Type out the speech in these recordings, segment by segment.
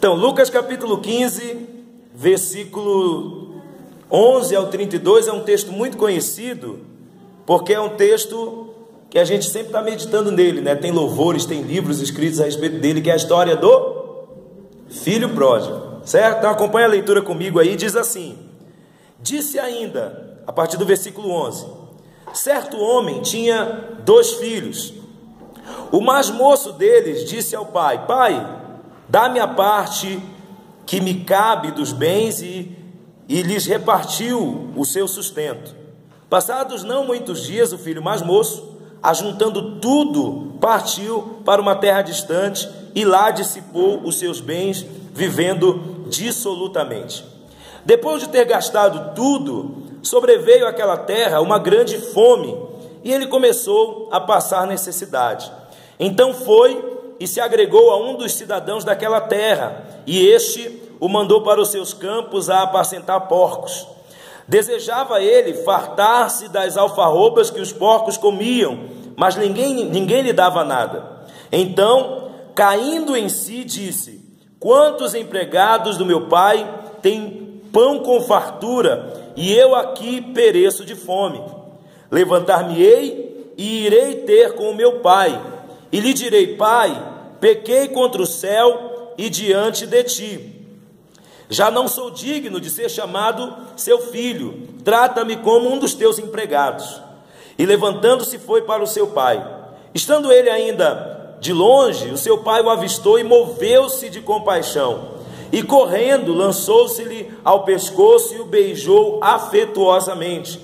Então, Lucas capítulo 15, versículo 11 ao 32, é um texto muito conhecido, porque é um texto que a gente sempre está meditando nele, né? Tem louvores, tem livros escritos a respeito dele, que é a história do filho pródigo, certo? Então acompanha a leitura comigo aí, diz assim: disse ainda, a partir do versículo 11, certo homem tinha 2 filhos. O mais moço deles disse ao pai: pai, dá-me a parte que me cabe dos bens, e lhes repartiu o seu sustento. Passados não muitos dias, o filho mais moço, ajuntando tudo, partiu para uma terra distante e lá dissipou os seus bens, vivendo dissolutamente. Depois de ter gastado tudo, sobreveio àquela terra uma grande fome, e ele começou a passar necessidade. Então foi e se agregou a um dos cidadãos daquela terra, e este o mandou para os seus campos a apacentar porcos. Desejava ele fartar-se das alfarrobas que os porcos comiam, mas ninguém lhe dava nada. Então, caindo em si, disse: quantos empregados do meu pai têm pão com fartura, e eu aqui pereço de fome? Levantar-me-ei e irei ter com o meu pai, e lhe direi: pai, pequei contra o céu e diante de ti. Já não sou digno de ser chamado seu filho, trata-me como um dos teus empregados. E levantando-se foi para o seu pai. Estando ele ainda de longe, o seu pai o avistou e moveu-se de compaixão. E correndo, lançou-se-lhe ao pescoço e o beijou afetuosamente.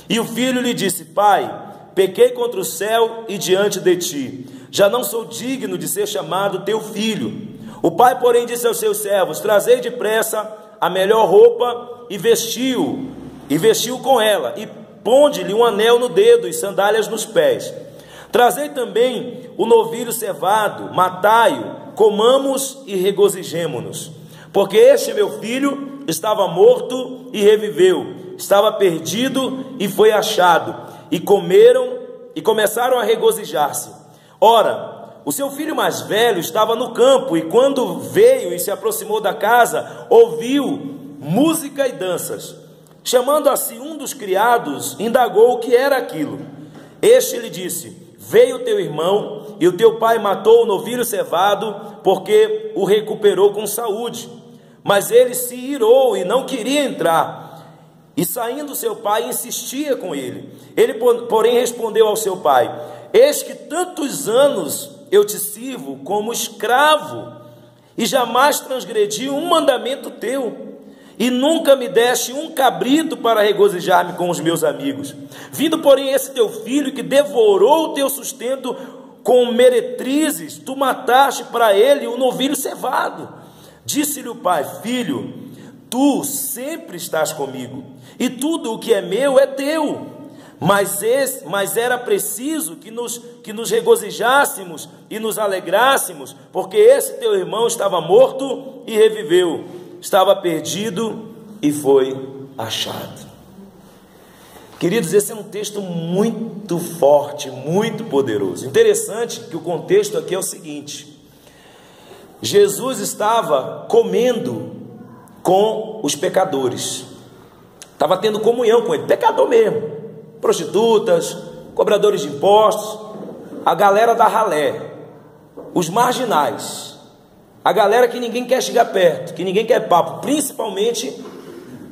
E o filho lhe disse: pai, pequei contra o céu e diante de ti. Já não sou digno de ser chamado teu filho. O pai, porém, disse aos seus servos: trazei depressa a melhor roupa e vestiu com ela, e ponde-lhe um anel no dedo e sandálias nos pés. Trazei também o novilho cevado, matai-o, comamos e regozijemo-nos. Porque este meu filho estava morto e reviveu, estava perdido e foi achado. E comeram e começaram a regozijar-se. Ora, o seu filho mais velho estava no campo, e quando veio e se aproximou da casa, ouviu música e danças. Chamando a si um dos criados, indagou o que era aquilo. Este lhe disse: veio teu irmão, e o teu pai matou o novilho cevado, porque o recuperou com saúde. Mas ele se irou e não queria entrar. E saindo seu pai, insistia com ele. Ele, porém, respondeu ao seu pai: eis que tantos anos eu te sirvo como escravo, e jamais transgredi um mandamento teu, e nunca me deste um cabrito para regozijar-me com os meus amigos. Vindo, porém, esse teu filho, que devorou o teu sustento com meretrizes, tu mataste para ele o novilho cevado. Disse-lhe o pai: filho, tu sempre estás comigo, e tudo o que é meu é teu. Mas era preciso que nos regozijássemos e nos alegrássemos, porque esse teu irmão estava morto e reviveu, estava perdido e foi achado. Queridos, esse é um texto muito forte, muito poderoso. Interessante que o contexto aqui é o seguinte: Jesus estava comendo com os pecadores, estava tendo comunhão com ele, pecador mesmo, prostitutas, cobradores de impostos, a galera da ralé, os marginais, a galera que ninguém quer chegar perto, que ninguém quer papo, principalmente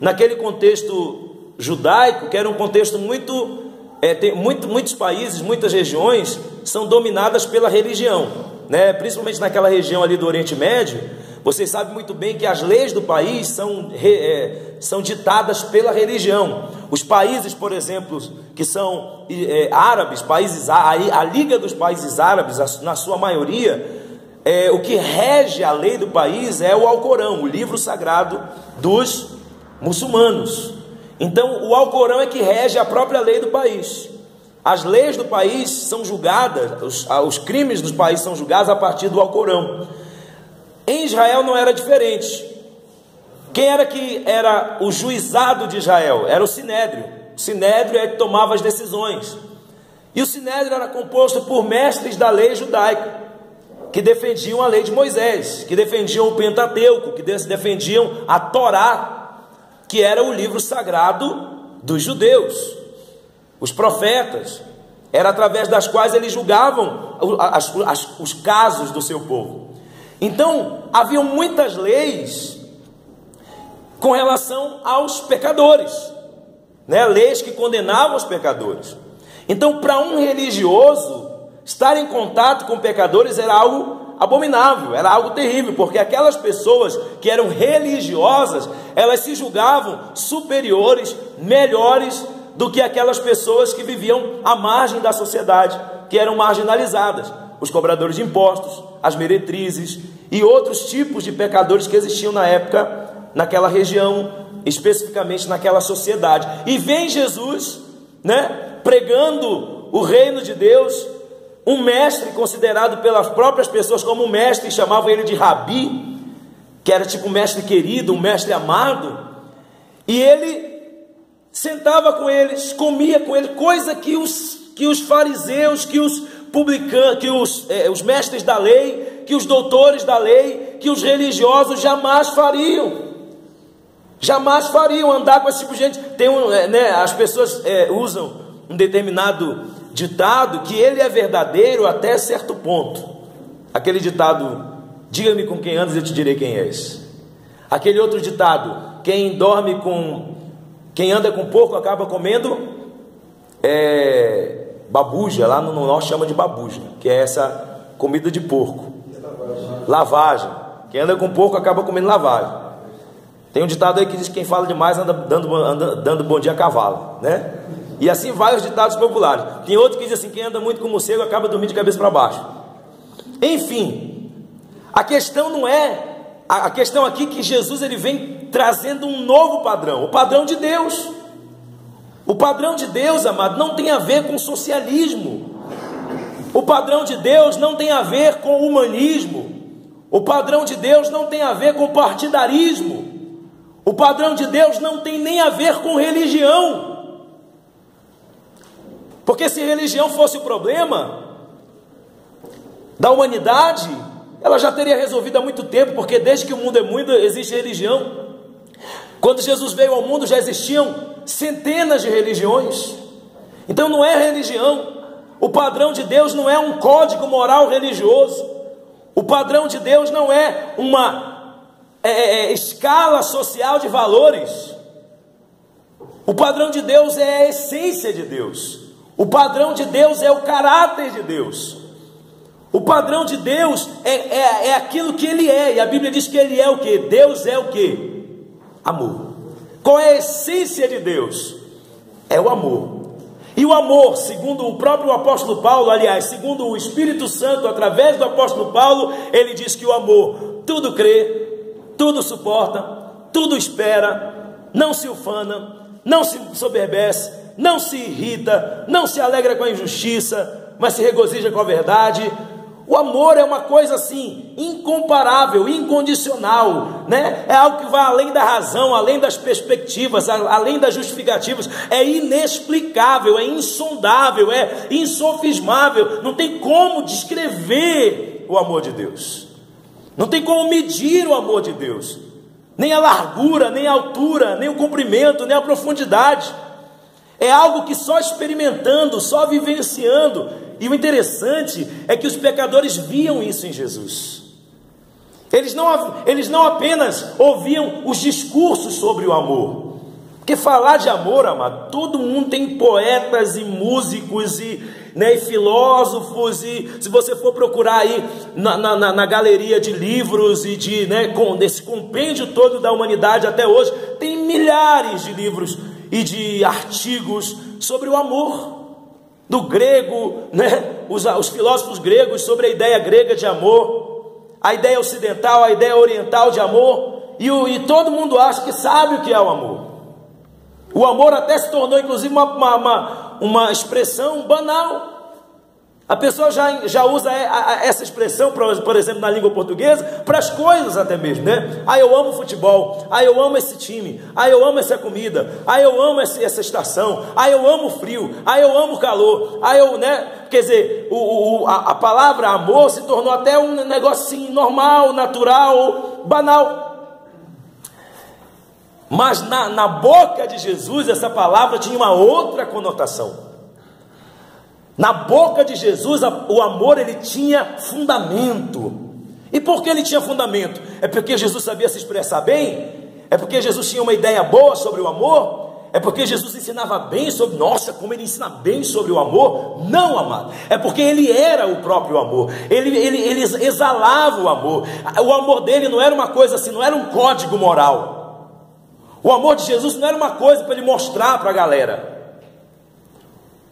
naquele contexto judaico, que era um contexto muitos países, muitas regiões são dominadas pela religião, né? Principalmente naquela região ali do Oriente Médio. Vocês sabem muito bem que as leis do país são ditadas pela religião. Os países, por exemplo, que são árabes, a Liga dos Países Árabes, na sua maioria, o que rege a lei do país é o Alcorão, o livro sagrado dos muçulmanos. Então, o Alcorão é que rege a própria lei do país. As leis do país são julgadas, os crimes do país são julgados a partir do Alcorão. Em Israel não era diferente. Quem era que era o juizado de Israel? Era o Sinédrio. O Sinédrio é que tomava as decisões. E o Sinédrio era composto por mestres da lei judaica. que defendiam a lei de Moisés, que defendiam o Pentateuco, que defendiam a Torá, que era o livro sagrado dos judeus, os profetas, era através das quais eles julgavam os casos do seu povo. Então, haviam muitas leis com relação aos pecadores, né? Leis que condenavam os pecadores. Então, para um religioso, estar em contato com pecadores era algo abominável, era algo terrível, porque aquelas pessoas que eram religiosas, elas se julgavam superiores, melhores do que aquelas pessoas que viviam à margem da sociedade, que eram marginalizadas, os cobradores de impostos, as meretrizes e outros tipos de pecadores que existiam na época, naquela região, especificamente naquela sociedade. E vem Jesus, né, pregando o reino de Deus, um mestre considerado pelas próprias pessoas como um mestre, chamavam ele de Rabi, que era tipo um mestre querido, um mestre amado, e ele sentava com eles, comia com eles, coisa que os fariseus, que os publicanos, que os mestres da lei, que os doutores da lei, que os religiosos jamais fariam. Jamais fariam andar com esse tipo de gente. As pessoas usam um determinado ditado que ele é verdadeiro até certo ponto. Aquele ditado, diga-me com quem andas e eu te direi quem és. Aquele outro ditado, quem anda com porco acaba comendo babuja, lá no norte chama de babuja, que é essa comida de porco. Lavagem. Quem anda com porco acaba comendo lavagem. Tem um ditado aí que diz que quem fala demais anda dando bom dia a cavalo, né? E assim vai os ditados populares. Tem outro que diz assim, quem anda muito com morcego acaba dormindo de cabeça para baixo. Enfim, a questão não é, a questão aqui é que Jesus ele vem trazendo um novo padrão, o padrão de Deus. O padrão de Deus, amado, não tem a ver com socialismo. O padrão de Deus não tem a ver com humanismo. O padrão de Deus não tem a ver com partidarismo. O padrão de Deus não tem nem a ver com religião. Porque se religião fosse o problema da humanidade, ela já teria resolvido há muito tempo, porque desde que o mundo é mundo existe religião. Quando Jesus veio ao mundo já existiam centenas de religiões. Então não é religião. O padrão de Deus não é um código moral religioso. O padrão de Deus não é uma escala social de valores. O padrão de Deus é a essência de Deus. O padrão de Deus é o caráter de Deus. O padrão de Deus é aquilo que Ele é. E a Bíblia diz que Ele é o quê? Deus é o quê? Amor. Qual é a essência de Deus? É o amor. E o amor, segundo o próprio apóstolo Paulo, aliás, segundo o Espírito Santo, através do apóstolo Paulo, ele diz que o amor tudo crê, tudo suporta, tudo espera, não se ufana, não se soberbece, não se irrita, não se alegra com a injustiça, mas se regozija com a verdade. O amor é uma coisa assim, incomparável, incondicional, né? É algo que vai além da razão, além das perspectivas, além das justificativas, é inexplicável, é insondável, é insofismável, não tem como descrever o amor de Deus, não tem como medir o amor de Deus, nem a largura, nem a altura, nem o comprimento, nem a profundidade, é algo que só experimentando, só vivenciando. E o interessante é que os pecadores viam isso em Jesus. Eles não apenas ouviam os discursos sobre o amor. Porque falar de amor, amado, todo mundo tem poetas e músicos e filósofos. E se você for procurar aí na galeria de livros e desse compêndio todo da humanidade até hoje, tem milhares de livros e de artigos sobre o amor. Do grego, os filósofos gregos sobre a ideia grega de amor, a ideia ocidental, a ideia oriental de amor, e todo mundo acha que sabe o que é o amor. O amor até se tornou inclusive uma expressão banal. A pessoa já usa essa expressão, por exemplo, na língua portuguesa, para as coisas até mesmo, né? Ah, eu amo futebol. Ah, eu amo esse time. Ah, eu amo essa comida. Ah, eu amo essa estação. Ah, eu amo o frio. Ah, eu amo o calor. Ah, quer dizer, a palavra amor se tornou até um negócio assim, normal, natural, banal. Mas na boca de Jesus, essa palavra tinha uma outra conotação. Na boca de Jesus, o amor, ele tinha fundamento. E por que ele tinha fundamento? É porque Jesus sabia se expressar bem? É porque Jesus tinha uma ideia boa sobre o amor? É porque Jesus ensinava bem sobre... Nossa, como ele ensina bem sobre o amor? Não, amado. É porque ele era o próprio amor. Ele exalava o amor. O amor dele não era uma coisa assim, não era um código moral. O amor de Jesus não era uma coisa para ele mostrar para a galera,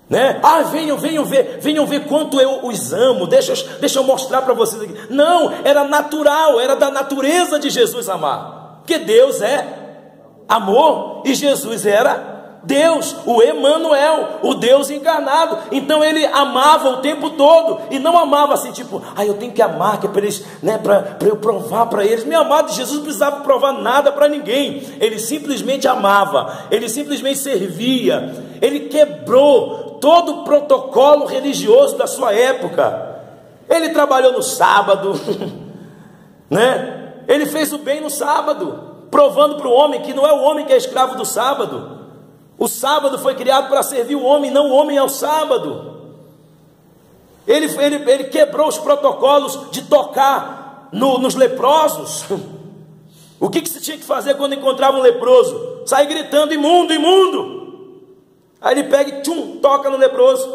né? Ah, venham ver quanto eu os amo, deixa eu mostrar para vocês aqui. Não, era natural, era da natureza de Jesus amar, porque Deus é amor, e Jesus era Deus, o Emanuel, o Deus encarnado. Então ele amava o tempo todo, e não amava assim, tipo, eu tenho que amar, que é para eles, né, para eu provar para eles. Meu amado, Jesus não precisava provar nada para ninguém, ele simplesmente amava, ele simplesmente servia, ele quebrou todo o protocolo religioso da sua época. Ele trabalhou no sábado, né? Ele fez o bem no sábado, provando para o homem que não é o homem que é escravo do sábado. O sábado foi criado para servir o homem, não o homem ao sábado. Ele quebrou os protocolos de tocar nos leprosos. O que se tinha que fazer quando encontrava um leproso? Sair gritando: imundo, imundo. Aí ele pega e toca no leproso.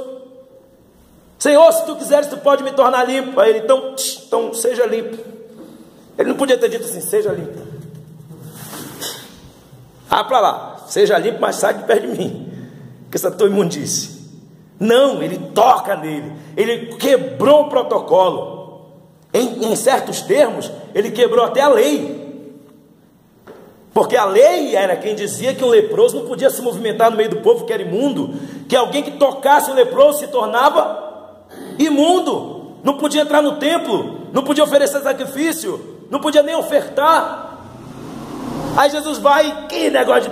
Senhor, se tu quiseres, tu pode me tornar limpo. Aí ele, então seja limpo. Ele não podia ter dito assim: seja limpo. Para lá, seja limpo, mas sai de perto de mim, que essa tua imundice. Não, ele toca nele. Ele quebrou o protocolo. Em certos termos, ele quebrou até a lei. Porque a lei era quem dizia que um leproso não podia se movimentar no meio do povo que era imundo, que alguém que tocasse o leproso se tornava imundo, não podia entrar no templo, não podia oferecer sacrifício, não podia nem ofertar. Aí Jesus vai, que negócio de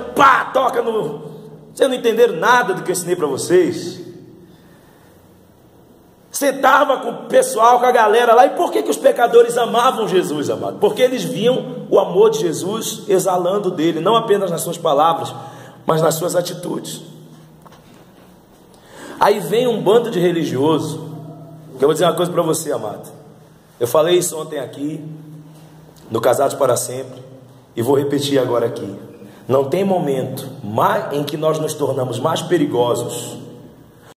toca no... Vocês não entenderam nada do que eu ensinei para vocês? Sentava com o pessoal, com a galera lá. E por que os pecadores amavam Jesus, amado? Porque eles viam o amor de Jesus exalando dele, não apenas nas suas palavras, mas nas suas atitudes. Aí vem um bando de religioso, que eu vou dizer uma coisa para você, amado. Eu falei isso ontem aqui, no Casados para Sempre, e vou repetir agora aqui. Não tem momento em que nós nos tornamos mais perigosos